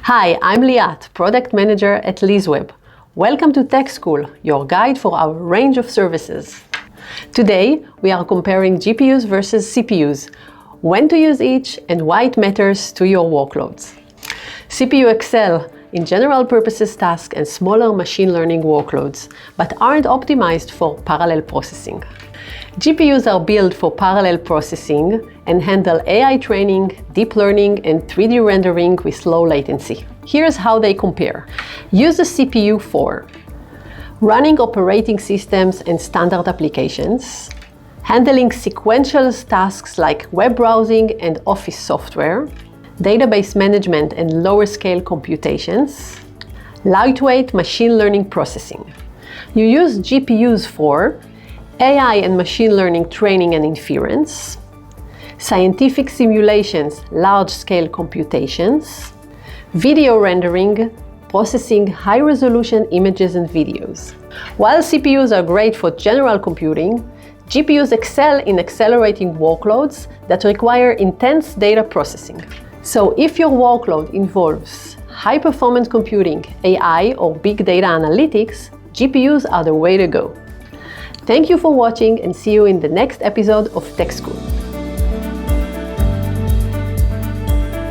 Hi, I'm Liat, Product Manager at Leaseweb. Welcome to Tech School, your guide for our range of services. Today, we are comparing GPUs versus CPUs, when to use each and why it matters to your workloads. CPU excel in general purposes tasks and smaller machine learning workloads, but aren't optimized for parallel processing. GPUs are built for parallel processing and handle AI training, deep learning, and 3D rendering with low latency. Here's how they compare. Use the CPU for running operating systems and standard applications, handling sequential tasks like web browsing and office software, database management and lower scale computations, lightweight machine learning processing. You use GPUs for AI and machine learning training and inference, scientific simulations, large-scale computations, video rendering, processing high-resolution images and videos. While CPUs are great for general computing, GPUs excel in accelerating workloads that require intense data processing. So if your workload involves high-performance computing, AI, or big data analytics, GPUs are the way to go. Thank you for watching and see you in the next episode of Tech School.